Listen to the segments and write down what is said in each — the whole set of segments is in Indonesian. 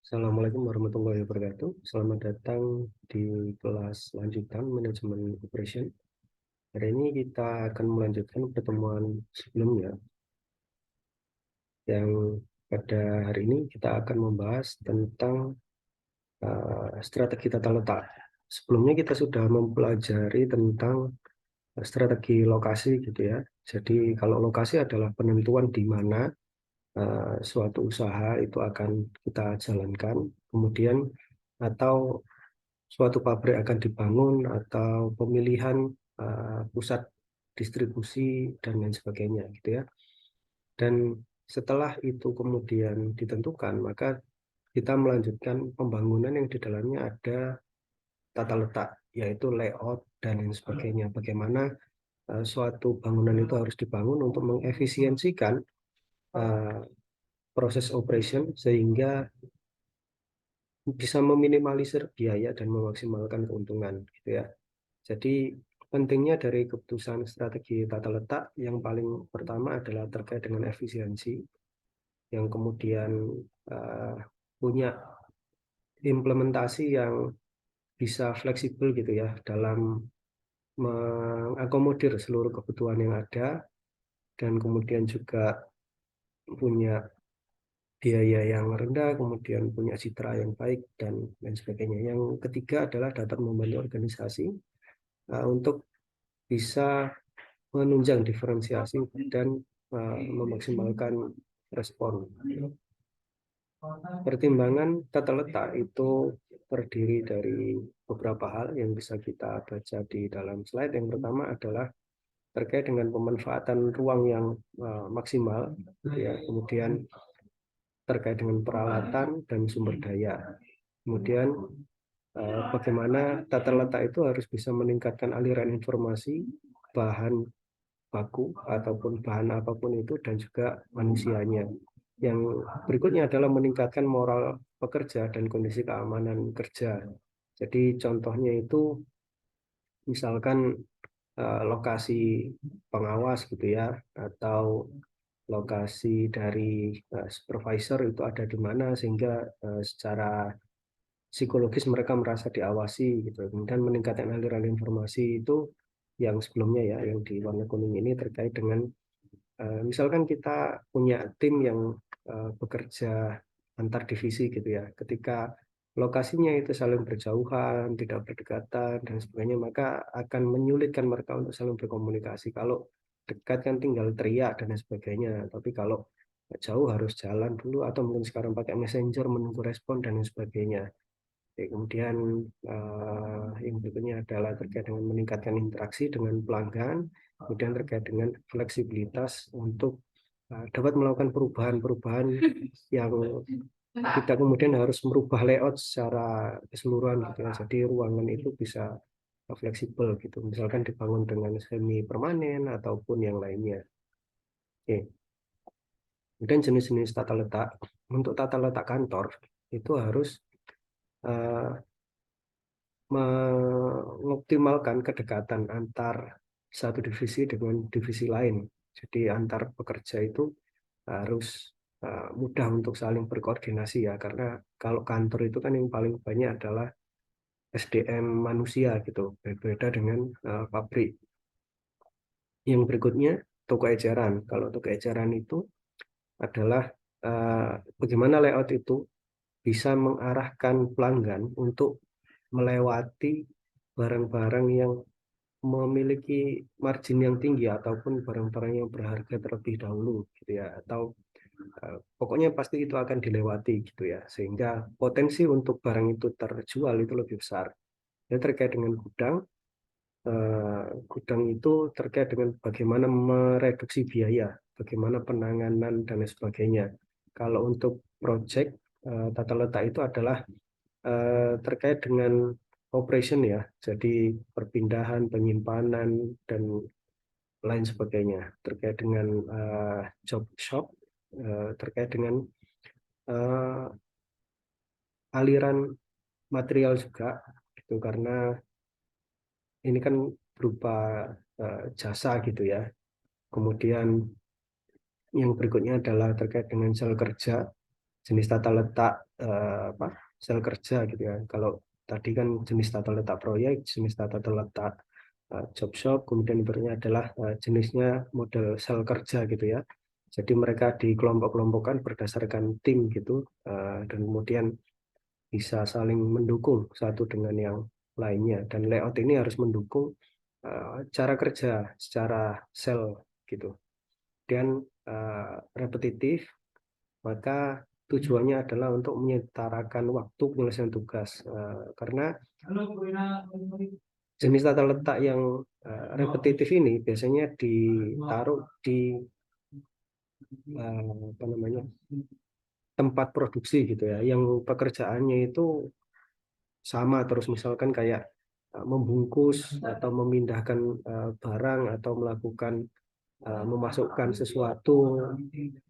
Assalamualaikum warahmatullahi wabarakatuh. Selamat datang di kelas lanjutan manajemen operation. Hari ini kita akan melanjutkan pertemuan sebelumnya yang pada hari ini kita akan membahas tentang strategi tata letak. Sebelumnya kita sudah mempelajari tentang strategi lokasi gitu ya. Jadi kalau lokasi adalah penentuan di mana suatu usaha itu akan kita jalankan, kemudian atau suatu pabrik akan dibangun atau pemilihan pusat distribusi dan lain sebagainya gitu ya. Dan setelah itu kemudian ditentukan, maka kita melanjutkan pembangunan yang di dalamnya ada tata letak, yaitu layout dan lain sebagainya. Bagaimana suatu bangunan itu harus dibangun untuk mengefisiensikan uh, proses operation sehingga bisa meminimalisir biaya dan memaksimalkan keuntungan gitu ya. Jadi pentingnya dari keputusan strategi tata letak yang paling pertama adalah terkait dengan efisiensi, yang kemudian uh, punya implementasi yang bisa fleksibel gitu ya dalam mengakomodir seluruh kebutuhan yang ada, dan kemudian juga punya biaya yang rendah, kemudian punya citra yang baik dan lain sebagainya. Yang ketiga adalah dapat membantu organisasi untuk bisa menunjang diferensiasi dan memaksimalkan respon. Pertimbangan tata letak itu terdiri dari beberapa hal yang bisa kita baca di dalam slide. Yang pertama adalah terkait dengan pemanfaatan ruang yang maksimal, ya. Kemudian terkait dengan peralatan dan sumber daya. Kemudian bagaimana tata letak itu harus bisa meningkatkan aliran informasi, bahan baku ataupun bahan apapun itu, dan juga manusianya. Yang berikutnya adalah meningkatkan moral pekerja dan kondisi keamanan kerja. Jadi contohnya itu misalkan lokasi pengawas gitu ya, atau lokasi dari supervisor itu ada di mana sehingga secara psikologis mereka merasa diawasi gitu. Kemudian meningkatkan aliran informasi itu yang sebelumnya ya, yang di warna kuning ini terkait dengan misalkan kita punya tim yang bekerja antar divisi gitu ya. Ketika lokasinya itu saling berjauhan, tidak berdekatan dan sebagainya, maka akan menyulitkan mereka untuk saling berkomunikasi. Kalau dekat kan tinggal teriak dan lain sebagainya. Tapi kalau jauh harus jalan dulu atau mungkin sekarang pakai messenger menunggu respon dan lain sebagainya. Oke, kemudian yang berikutnya adalah terkait dengan meningkatkan interaksi dengan pelanggan, kemudian terkait dengan fleksibilitas untuk dapat melakukan perubahan-perubahan yang tidak kemudian harus merubah layout secara keseluruhan gitu ya. Jadi ruangan itu bisa fleksibel gitu. Misalkan dibangun dengan semi permanen ataupun yang lainnya. Oke. Kemudian jenis-jenis tata letak. Untuk tata letak kantor itu harus uh, mengoptimalkan kedekatan antar satu divisi dengan divisi lain. Jadi antar pekerja itu harus mudah untuk saling berkoordinasi ya, karena kalau kantor itu kan yang paling banyak adalah SDM manusia gitu, berbeda dengan pabrik. Yang berikutnya toko eceran. Kalau toko eceran itu adalah bagaimana layout itu bisa mengarahkan pelanggan untuk melewati barang-barang yang memiliki margin yang tinggi ataupun barang-barang yang berharga terlebih dahulu gitu ya, atau pokoknya pasti itu akan dilewati gitu ya, sehingga potensi untuk barang itu terjual itu lebih besar. Dan terkait dengan gudang, gudang itu terkait dengan bagaimana mereduksi biaya, bagaimana penanganan dan lain sebagainya. Kalau untuk project tata letak itu adalah terkait dengan operation ya, jadi perpindahan, penyimpanan dan lain sebagainya. Terkait dengan job shop, terkait dengan uh, aliran material juga gitu, karena ini kan berupa jasa gitu ya. Kemudian yang berikutnya adalah terkait dengan sel kerja. jenis tata letak sel kerja gitu ya. Kalau tadi kan jenis tata letak proyek, jenis tata letak job shop, kemudian berikutnya adalah jenisnya model sel kerja gitu ya. Jadi mereka dikelompok-kelompokkan berdasarkan tim gitu, dan kemudian bisa saling mendukung satu dengan yang lainnya. Dan layout ini harus mendukung cara kerja secara sel gitu. Dan repetitif, maka tujuannya adalah untuk menyetarakan waktu penyelesaian tugas. Karena jenis tata letak yang repetitif ini biasanya ditaruh di apa namanya, tempat produksi gitu ya, yang pekerjaannya itu sama terus, misalkan kayak membungkus atau memindahkan barang atau melakukan memasukkan sesuatu,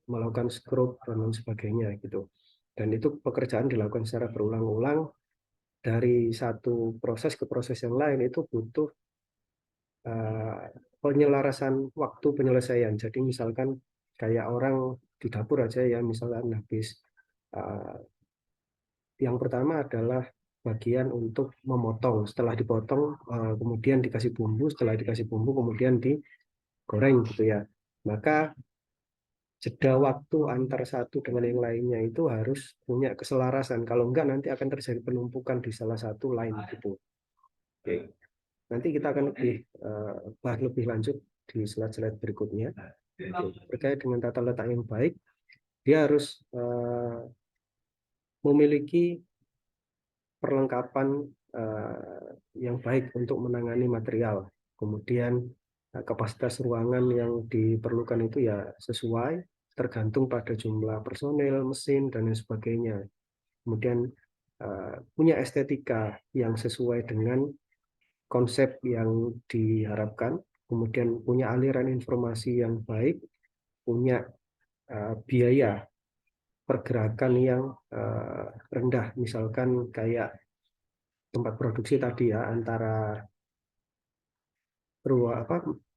melakukan skrup dan lain sebagainya gitu. Dan itu pekerjaan dilakukan secara berulang-ulang dari satu proses ke proses yang lain, itu butuh penyelarasan waktu penyelesaian. Jadi misalkan kayak orang di dapur aja ya, misalkan habis yang pertama adalah bagian untuk memotong. Setelah dipotong, kemudian dikasih bumbu. Setelah dikasih bumbu, kemudian digoreng gitu ya. Maka jeda waktu antar satu dengan yang lainnya itu harus punya keselarasan. Kalau enggak, nanti akan terjadi penumpukan di salah satu line gitu. Oke. Nanti kita akan bahas lebih lanjut di slide-slide berikutnya. Oke. Terkait dengan tata letak yang baik, dia harus memiliki perlengkapan yang baik untuk menangani material. Kemudian kapasitas ruangan yang diperlukan itu ya sesuai, tergantung pada jumlah personel, mesin, dan lain sebagainya. Kemudian punya estetika yang sesuai dengan konsep yang diharapkan, kemudian punya aliran informasi yang baik, punya biaya pergerakan yang rendah, misalkan kayak tempat produksi tadi ya, antara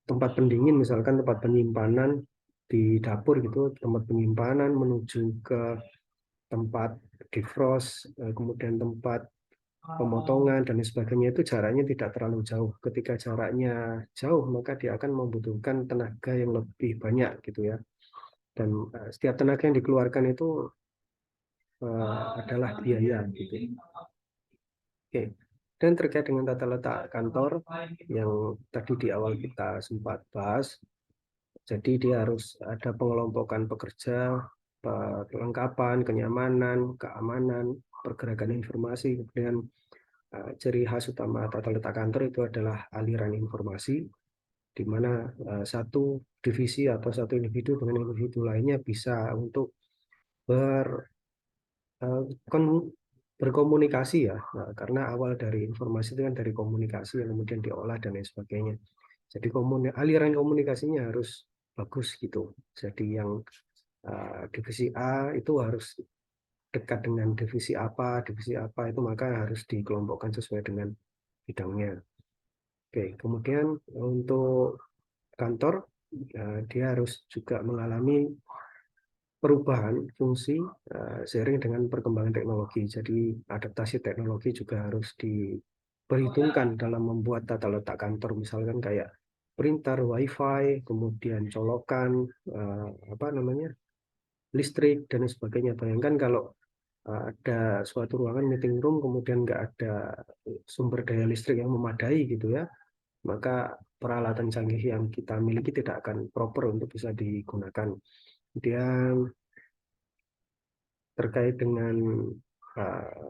tempat pendingin, misalkan tempat penyimpanan di dapur gitu, tempat penyimpanan menuju ke tempat defrost, kemudian tempat pemotongan dan sebagainya, itu jaraknya tidak terlalu jauh. Ketika jaraknya jauh, maka dia akan membutuhkan tenaga yang lebih banyak gitu ya. Dan setiap tenaga yang dikeluarkan itu adalah biaya gitu. Oke. Dan terkait dengan tata letak kantor yang tadi di awal kita sempat bahas, jadi dia harus ada pengelompokan pekerja, kelengkapan, kenyamanan, keamanan, pergerakan informasi, kemudian ciri khas utama tata letak kantor itu adalah aliran informasi, di mana satu divisi atau satu individu dengan individu lainnya bisa untuk ber eh, berkomunikasi ya. Nah, karena awal dari informasi itu kan dari komunikasi yang kemudian diolah dan lain sebagainya. Jadi aliran komunikasinya harus bagus gitu. Jadi yang divisi A itu harus dekat dengan divisi apa itu, maka harus dikelompokkan sesuai dengan bidangnya. Oke, kemudian untuk kantor, dia harus juga mengalami perubahan fungsi seiring dengan perkembangan teknologi. Jadi adaptasi teknologi juga harus diperhitungkan dalam membuat tata letak kantor, misalkan kayak printer, wifi, kemudian colokan, apa namanya, listrik dan sebagainya. Bayangkan kalau ada suatu ruangan meeting room kemudian nggak ada sumber daya listrik yang memadai gitu ya, maka peralatan canggih yang kita miliki tidak akan proper untuk bisa digunakan. Kemudian terkait dengan uh,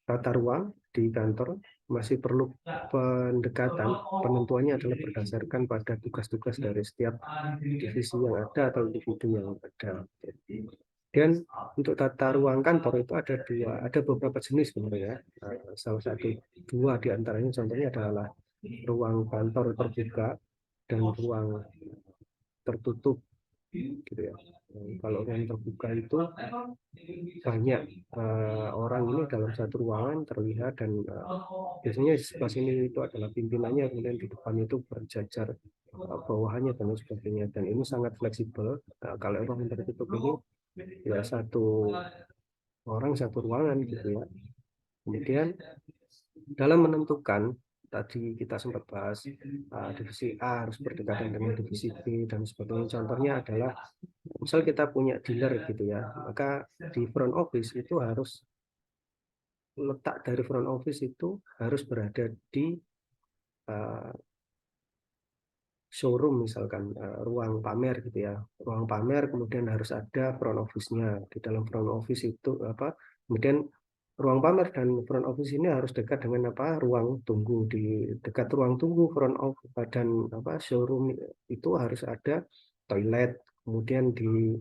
tata ruang di kantor masih perlu pendekatan. Penentuannya adalah berdasarkan pada tugas-tugas dari setiap divisi yang ada atau individu yang ada. Dan untuk tata ruang kantor itu ada beberapa jenis sebenarnya. Salah satu dua di antaranya contohnya adalah ruang kantor terbuka dan ruang tertutup gitu ya. Kalau ruang terbuka itu banyak orang ini dalam satu ruangan terlihat, dan biasanya di sebelah sini itu adalah pimpinannya, kemudian di depan itu berjajar bawahannya dan sebagainya, dan ini sangat fleksibel. Kalau ruang tertutup ini ya satu orang satu ruangan gitu ya. Kemudian dalam menentukan tadi kita sempat bahas divisi A harus berdekatan dengan divisi B dan sebagainya. Contohnya adalah misal kita punya dealer gitu ya, maka di front office itu harus letak dari front office itu harus berada di uh, showroom misalkan ruang pamer gitu ya, ruang pamer kemudian harus ada front office-nya di dalam front office itu apa kemudian ruang pamer dan front office ini harus dekat dengan apa ruang tunggu di dekat ruang tunggu front office dan apa showroom itu harus ada toilet kemudian di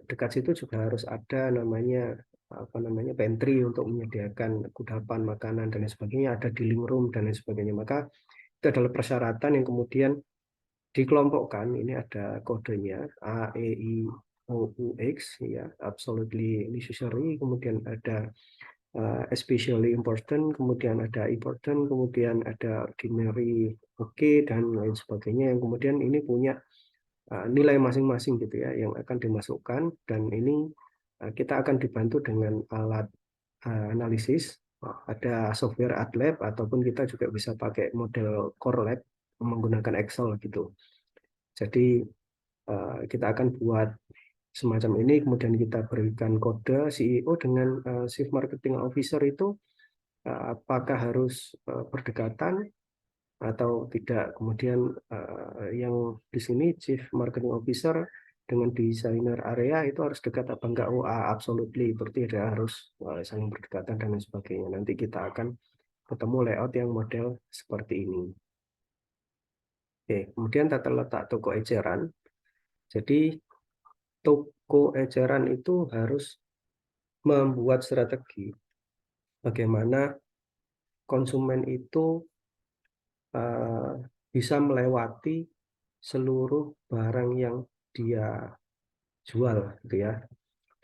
dekat situ juga harus ada namanya apa namanya pantry untuk menyediakan kudapan makanan dan lain sebagainya ada dealing room dan lain sebagainya maka itu adalah persyaratan yang kemudian dikelompokkan. Ini ada kodenya A, E, I, O, U, X, ya, absolutely necessary. Kemudian ada especially important, kemudian ada important, kemudian ada ordinary, oke, dan lain sebagainya. Yang kemudian ini punya nilai masing-masing gitu ya, yang akan dimasukkan. Dan ini kita akan dibantu dengan alat analisis. Ada software AtLab ataupun kita juga bisa pakai model Core Lab menggunakan Excel gitu. Jadi kita akan buat semacam ini, kemudian kita berikan kode CEO dengan Chief Marketing Officer itu apakah harus berdekatan atau tidak. Kemudian yang di sini Chief Marketing Officer dengan desainer area itu harus dekat apa enggak? Oh, absolutely, berarti ada harus saling berdekatan dan lain sebagainya. Nanti kita akan ketemu layout yang model seperti ini. Oke, kemudian tata letak toko eceran. Jadi toko eceran itu harus membuat strategi bagaimana konsumen itu bisa melewati seluruh barang yang dia jual gitu ya.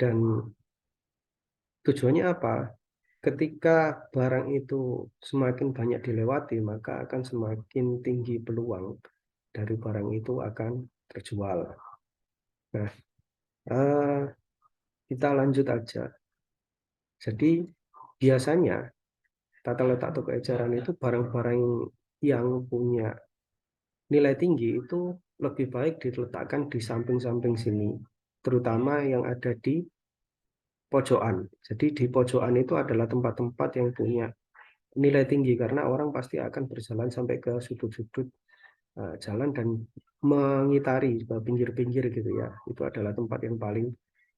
Dan tujuannya apa? Ketika barang itu semakin banyak dilewati, maka akan semakin tinggi peluang dari barang itu akan terjual. Nah, eh, kita lanjut aja. Jadi biasanya tata letak toko eceran itu barang-barang yang punya nilai tinggi itu lebih baik diletakkan di samping-samping sini, terutama yang ada di pojokan. Jadi di pojokan itu adalah tempat-tempat yang punya nilai tinggi karena orang pasti akan berjalan sampai ke sudut-sudut jalan dan mengitari ke pinggir-pinggir gitu ya. Itu adalah tempat yang paling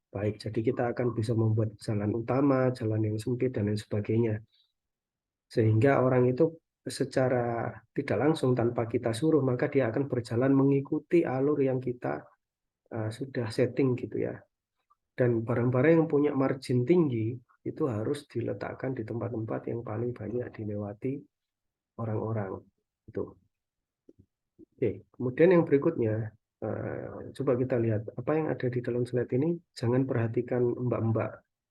baik. Jadi kita akan bisa membuat jalan utama, jalan yang sempit dan lain sebagainya. Sehingga orang itu secara tidak langsung tanpa kita suruh maka dia akan berjalan mengikuti alur yang kita sudah setting gitu ya. Dan barang-barang yang punya margin tinggi itu harus diletakkan di tempat-tempat yang paling banyak dilewati orang-orang. Itu. Oke, kemudian yang berikutnya coba kita lihat apa yang ada di dalam slide ini. Jangan perhatikan mbak-mbak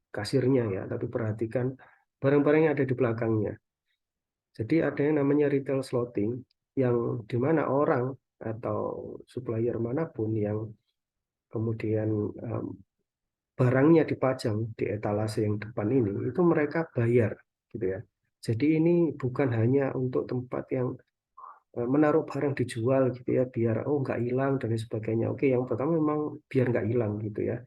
kasirnya ya, tapi perhatikan barang-barang yang ada di belakangnya. Jadi ada yang namanya retail slotting yang dimana orang atau supplier manapun yang kemudian barangnya dipajang di etalase yang depan ini, itu mereka bayar gitu ya. Jadi ini bukan hanya untuk tempat yang menaruh barang dijual gitu ya, biar oh nggak hilang dan lain sebagainya. Oke, yang pertama memang biar nggak hilang gitu ya.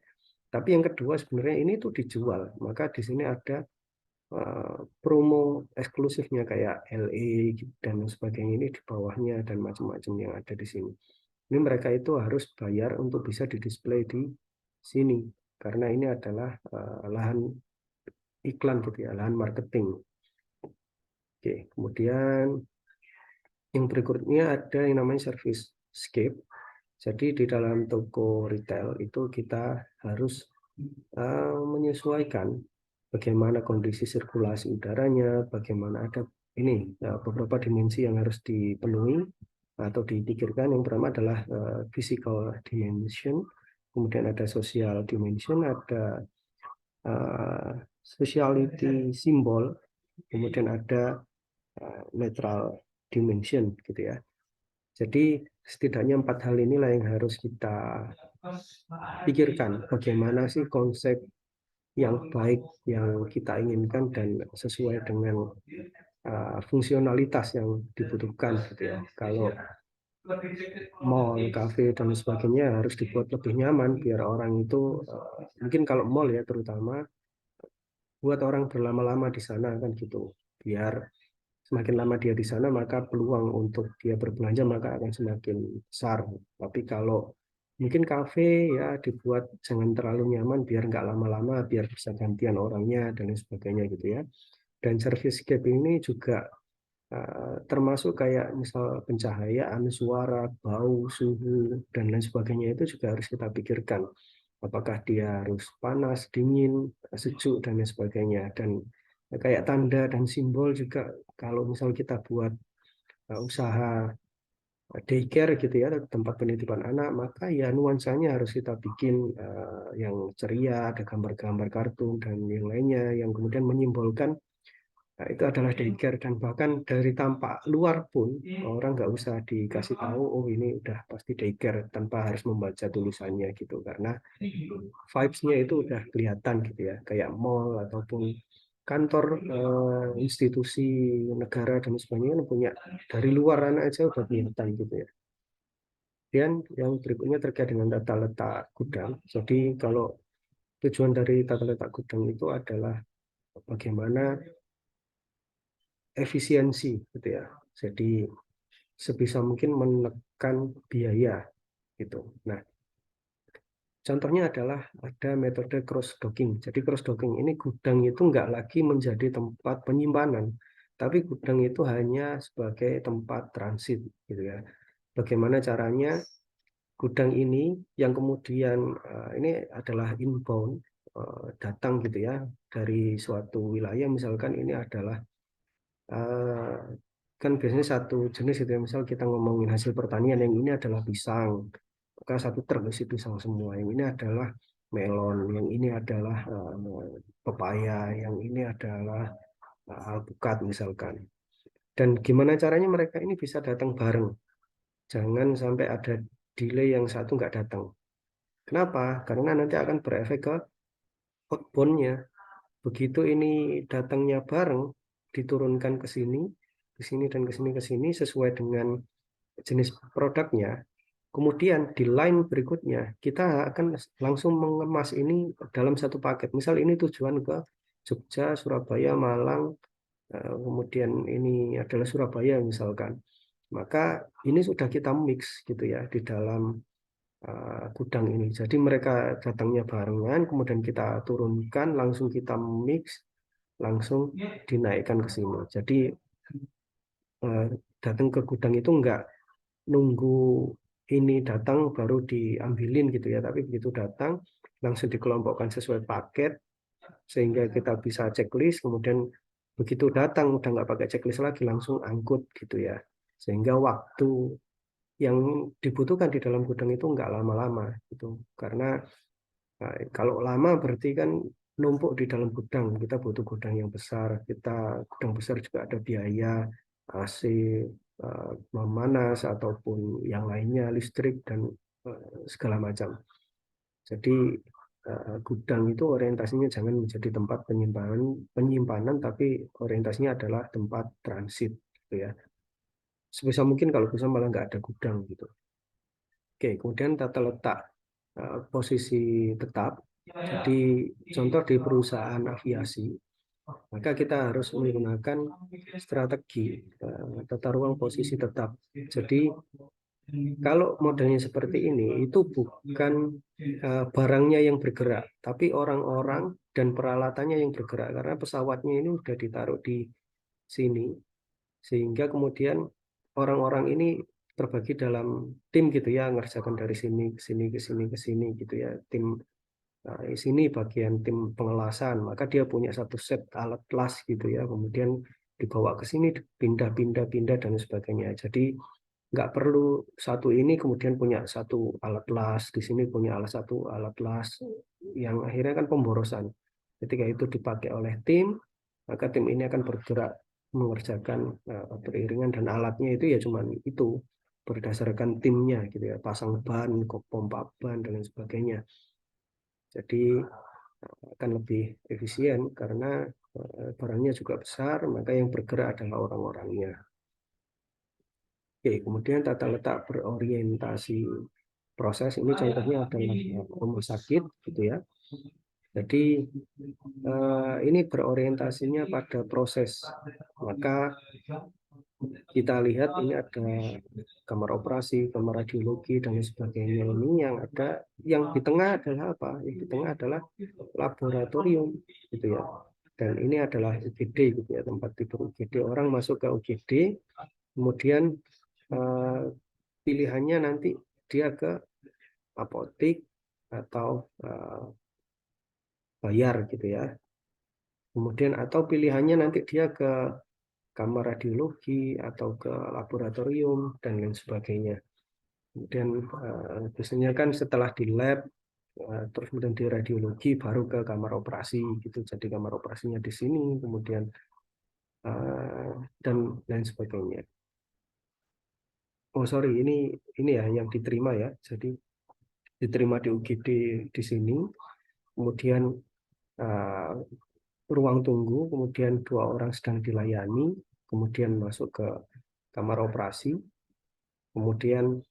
Tapi yang kedua sebenarnya ini tuh dijual, maka di sini ada promo eksklusifnya kayak LA dan sebagainya ini di bawahnya dan macam-macam yang ada di sini. Ini mereka itu harus bayar untuk bisa didisplay di sini karena ini adalah lahan iklan gitu ya, lahan marketing. Oke, kemudian yang berikutnya ada yang namanya service scape. Jadi di dalam toko retail itu kita harus menyesuaikan bagaimana kondisi sirkulasi udaranya, bagaimana ada ini beberapa dimensi yang harus dipenuhi atau dipikirkan. Yang pertama adalah physical dimension, kemudian ada social dimension, ada sociality symbol, kemudian ada natural dimension gitu ya. Jadi setidaknya 4 hal inilah yang harus kita pikirkan bagaimana sih konsep yang baik yang kita inginkan dan sesuai dengan fungsionalitas yang dibutuhkan gitu ya. Kalau mall, kafe dan sebagainya harus dibuat lebih nyaman biar orang itu mungkin kalau mall ya terutama buat orang berlama-lama di sana kan gitu. Biar semakin lama dia di sana maka peluang untuk dia berbelanja maka akan semakin besar. Tapi kalau mungkin kafe ya dibuat jangan terlalu nyaman biar nggak lama-lama biar bisa gantian orangnya dan lain sebagainya gitu ya. Dan service gap ini juga termasuk kayak misal pencahayaan, suara, bau, suhu, dan lain sebagainya itu juga harus kita pikirkan. Apakah dia harus panas, dingin, sejuk, dan lain sebagainya. Dan kayak tanda dan simbol juga kalau misal kita buat usaha daycare gitu ya, tempat penitipan anak, maka ya nuansanya harus kita bikin yang ceria, ada gambar-gambar kartun, dan yang lainnya yang kemudian menyimbolkan. Nah, itu adalah daycare dan bahkan dari tampak luar pun orang nggak usah dikasih tahu oh ini udah pasti daycare tanpa harus membaca tulisannya gitu karena vibes-nya itu udah kelihatan gitu ya kayak mall ataupun kantor institusi negara dan sebagainya punya dari luar anak aja udah kelihatan gitu ya. Dan yang berikutnya terkait dengan tata letak gudang. Jadi kalau tujuan dari tata letak gudang itu adalah bagaimana efisiensi gitu ya. Jadi sebisa mungkin menekan biaya gitu. Nah, contohnya adalah ada metode cross docking. Jadi cross docking ini gudang itu nggak lagi menjadi tempat penyimpanan, tapi gudang itu hanya sebagai tempat transit gitu ya. Bagaimana caranya gudang ini yang kemudian ini adalah inbound datang gitu ya dari suatu wilayah misalkan ini adalah eh, kan biasanya satu jenis itu ya misal kita ngomongin hasil pertanian yang ini adalah pisang maka satu truk isi pisang semua yang ini adalah melon yang ini adalah pepaya yang ini adalah alpukat misalkan dan gimana caranya mereka ini bisa datang bareng jangan sampai ada delay yang satu nggak datang kenapa karena nanti akan berefek ke outbound-nya begitu ini datangnya bareng diturunkan ke sini dan ke sini sesuai dengan jenis produknya. Kemudian di line berikutnya kita akan langsung mengemas ini dalam satu paket. Misal ini tujuan ke Jogja, Surabaya, Malang, kemudian ini adalah Surabaya misalkan. Maka ini sudah kita mix gitu ya di dalam gudang ini. Jadi mereka datangnya barengan, kemudian kita turunkan, langsung kita mix, langsung dinaikkan ke sini. Jadi eh, datang ke gudang itu enggak nunggu ini datang baru diambilin gitu ya. Tapi begitu datang langsung dikelompokkan sesuai paket sehingga kita bisa checklist. Kemudian begitu datang udah nggak pakai checklist lagi langsung angkut gitu ya. Sehingga waktu yang dibutuhkan di dalam gudang itu nggak lama-lama gitu. Karena kalau lama berarti kan numpuk di dalam gudang. Kita butuh gudang yang besar. Gudang besar juga ada biaya AC, memanas ataupun yang lainnya, listrik dan segala macam. Jadi gudang itu orientasinya jangan menjadi tempat penyimpanan, tapi orientasinya adalah tempat transit, gitu ya. Sebisa mungkin kalau bisa malah nggak ada gudang gitu. Oke, kemudian tata letak posisi tetap. Jadi contoh di perusahaan aviasi, maka kita harus menggunakan strategi tata ruang posisi tetap. Jadi kalau modelnya seperti ini, itu bukan barangnya yang bergerak, tapi orang-orang dan peralatannya yang bergerak karena pesawatnya ini sudah ditaruh di sini, sehingga kemudian orang-orang ini terbagi dalam tim gitu ya, ngerjakan dari sini ke sini ke sini ke sini gitu ya, tim. Nah, di sini bagian tim pengelasan, maka dia punya satu set alat las gitu ya, kemudian dibawa ke sini, pindah-pindah-pindah dan sebagainya. Jadi nggak perlu satu ini kemudian punya satu alat las, di sini punya satu alat las, yang akhirnya kan pemborosan. Ketika itu dipakai oleh tim, maka tim ini akan bergerak mengerjakan beriringan dan alatnya itu ya cuma itu. berdasarkan timnya gitu ya, pasang ban, pompa ban dan lain sebagainya. Jadi akan lebih efisien karena barangnya juga besar, maka yang bergerak adalah orang-orangnya. Oke, kemudian tata letak berorientasi proses ini contohnya adalah rumah sakit gitu ya. Jadi ini berorientasinya pada proses. Maka kita lihat ini ada kamar operasi, kamar radiologi dan sebagainya. Ini yang ada, yang di tengah adalah apa? Yang di tengah adalah laboratorium gitu ya. Dan ini adalah UGD gitu ya, tempat tidur UGD. Orang masuk ke UGD, kemudian pilihannya nanti dia ke apotik atau bayar gitu ya. Kemudian atau pilihannya nanti dia ke kamar radiologi atau ke laboratorium dan lain sebagainya. Kemudian biasanya kan setelah di lab terus kemudian di radiologi baru ke kamar operasi gitu. Jadi kamar operasinya di sini, kemudian dan lain sebagainya. Oh sorry, ini ya yang diterima ya. Jadi diterima di UGD di sini, kemudian ruang tunggu, kemudian 2 orang sedang dilayani, kemudian masuk ke kamar operasi, kemudian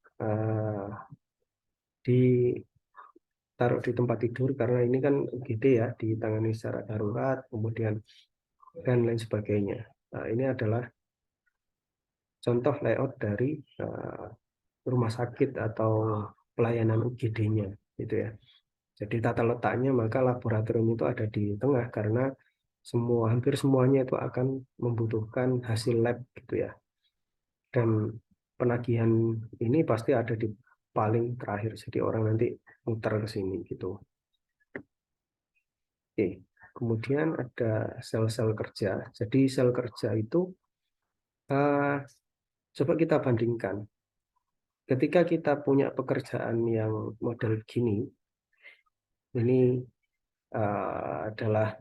ditaruh di tempat tidur karena ini kan UGD ya, ditangani secara darurat, kemudian dan lain sebagainya. Nah, ini adalah contoh layout dari rumah sakit atau pelayanan UGD-nya gitu ya. Jadi tata letaknya maka laboratorium itu ada di tengah karena hampir semuanya itu akan membutuhkan hasil lab gitu ya. Dan penagihan ini pasti ada di paling terakhir, jadi orang nanti muter ke sini gitu. Oke. Kemudian ada sel-sel kerja. Jadi sel kerja itu coba kita bandingkan. Ketika kita punya pekerjaan yang model gini, ini adalah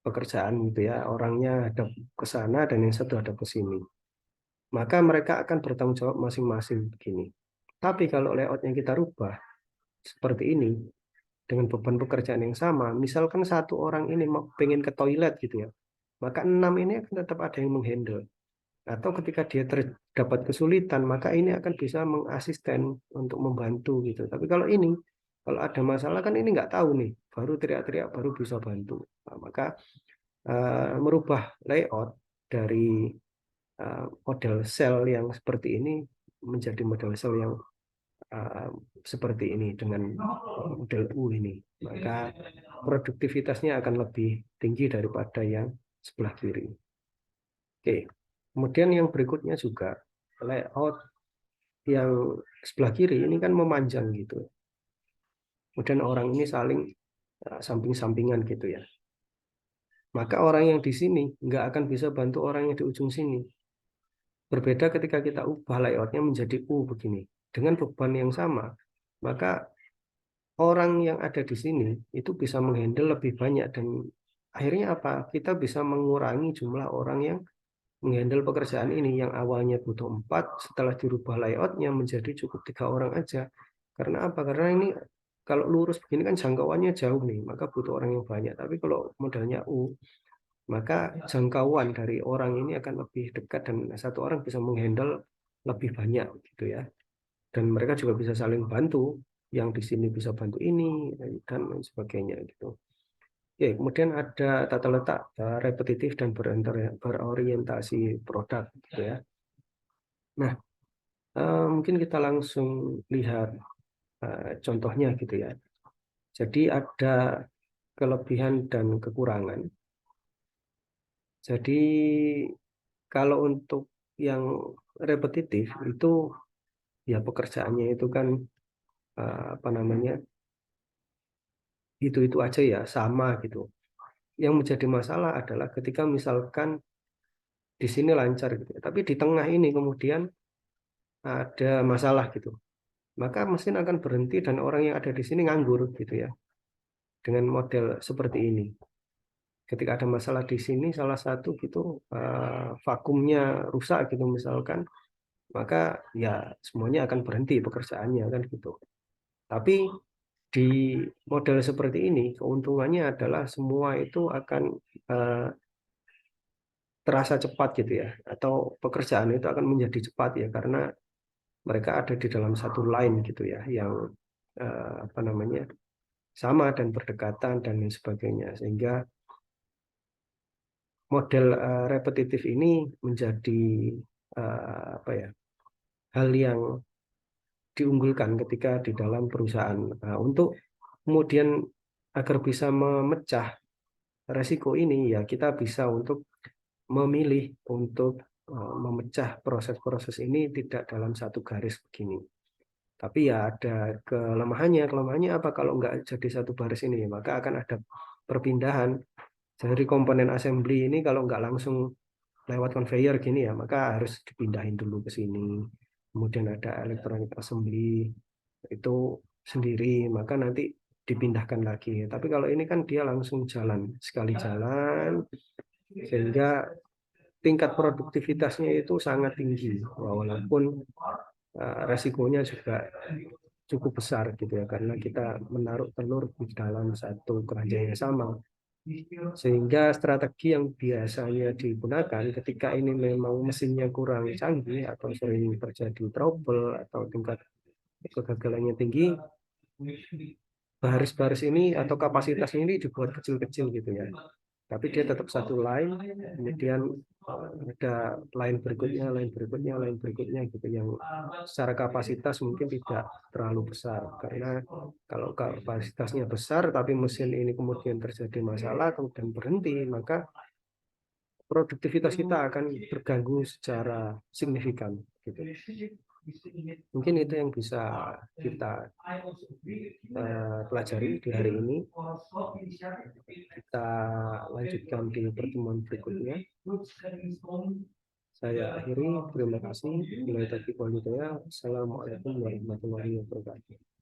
pekerjaan gitu ya, orangnya ada ke sana dan yang satu ada ke sini. Maka mereka akan bertanggung jawab masing-masing begini. Tapi kalau layout yang kita rubah seperti ini, dengan beban pekerjaan yang sama, misalkan satu orang ini pengen ke toilet gitu ya, maka 6 ini akan tetap ada yang menghandle. Atau ketika dia terdapat kesulitan, maka ini akan bisa mengasisten untuk membantu gitu. Tapi kalau ada masalah kan ini nggak tahu nih, baru teriak-teriak baru bisa bantu. Nah, maka merubah layout dari model sel yang seperti ini menjadi model sel yang seperti ini dengan model U ini, maka produktivitasnya akan lebih tinggi daripada yang sebelah kiri. Oke, kemudian yang berikutnya juga layout yang sebelah kiri ini kan memanjang gitu. Kemudian orang ini saling samping-sampingan gitu ya. Maka orang yang di sini nggak akan bisa bantu orang yang di ujung sini. Berbeda ketika kita ubah layoutnya menjadi U begini. Dengan beban yang sama, maka orang yang ada di sini itu bisa menghandle lebih banyak dan akhirnya apa? Kita bisa mengurangi jumlah orang yang menghandle pekerjaan ini yang awalnya butuh 4, setelah dirubah layoutnya menjadi cukup 3 orang aja. Karena apa? Karena ini kalau lurus begini kan jangkauannya jauh nih, maka butuh orang yang banyak. Tapi kalau modelnya U, maka jangkauan dari orang ini akan lebih dekat dan satu orang bisa menghandle lebih banyak gitu ya. Dan mereka juga bisa saling bantu, yang di sini bisa bantu ini dan lain sebagainya gitu. Oke, kemudian ada tata letak repetitif dan berorientasi produk gitu ya. Nah, mungkin kita langsung lihat contohnya gitu ya. Jadi ada kelebihan dan kekurangan. Jadi kalau untuk yang repetitif itu ya pekerjaannya itu kan apa namanya, itu aja ya sama gitu. Yang menjadi masalah adalah ketika misalkan di sini lancar gitu, tapi di tengah ini kemudian ada masalah gitu, maka mesin akan berhenti dan orang yang ada di sini nganggur gitu ya. Dengan model seperti ini, ketika ada masalah di sini salah satu gitu vakumnya rusak gitu misalkan, maka ya semuanya akan berhenti pekerjaannya kan gitu. Tapi di model seperti ini keuntungannya adalah semua itu akan eh, terasa cepat gitu ya, atau pekerjaan itu akan menjadi cepat ya karena mereka ada di dalam satu line gitu ya, yang apa namanya sama dan berdekatan dan lain sebagainya, sehingga model repetitif ini menjadi apa ya, hal yang diunggulkan ketika di dalam perusahaan. Nah, untuk kemudian agar bisa memecah resiko ini ya kita bisa untuk memilih untuk memecah proses-proses ini tidak dalam satu garis begini. Tapi ya ada kelemahannya. Kelemahannya apa kalau nggak jadi satu baris ini? Maka akan ada perpindahan dari komponen assembly ini kalau nggak langsung lewat conveyor gini ya, maka harus dipindahin dulu ke sini. Kemudian ada electronic assembly itu sendiri, maka nanti dipindahkan lagi. Tapi kalau ini kan dia langsung jalan, sekali jalan, sehingga tingkat produktivitasnya itu sangat tinggi, walaupun resikonya juga cukup besar gitu ya, karena kita menaruh telur di dalam satu keranjang yang sama. Sehingga strategi yang biasanya digunakan ketika ini memang mesinnya kurang canggih atau sering terjadi trouble atau tingkat kegagalannya tinggi, baris-baris ini atau kapasitasnya ini dibuat kecil-kecil gitu ya. Tapi dia tetap satu line, kemudian ada line berikutnya, line berikutnya, line berikutnya gitu yang secara kapasitas mungkin tidak terlalu besar, karena kalau kapasitasnya besar tapi mesin ini kemudian terjadi masalah kemudian berhenti, maka produktivitas kita akan terganggu secara signifikan gitu. Mungkin itu yang bisa kita pelajari di hari ini. Kita lanjutkan di pertemuan berikutnya. Saya akhiri, terima kasih. Assalamualaikum warahmatullahi wabarakatuh.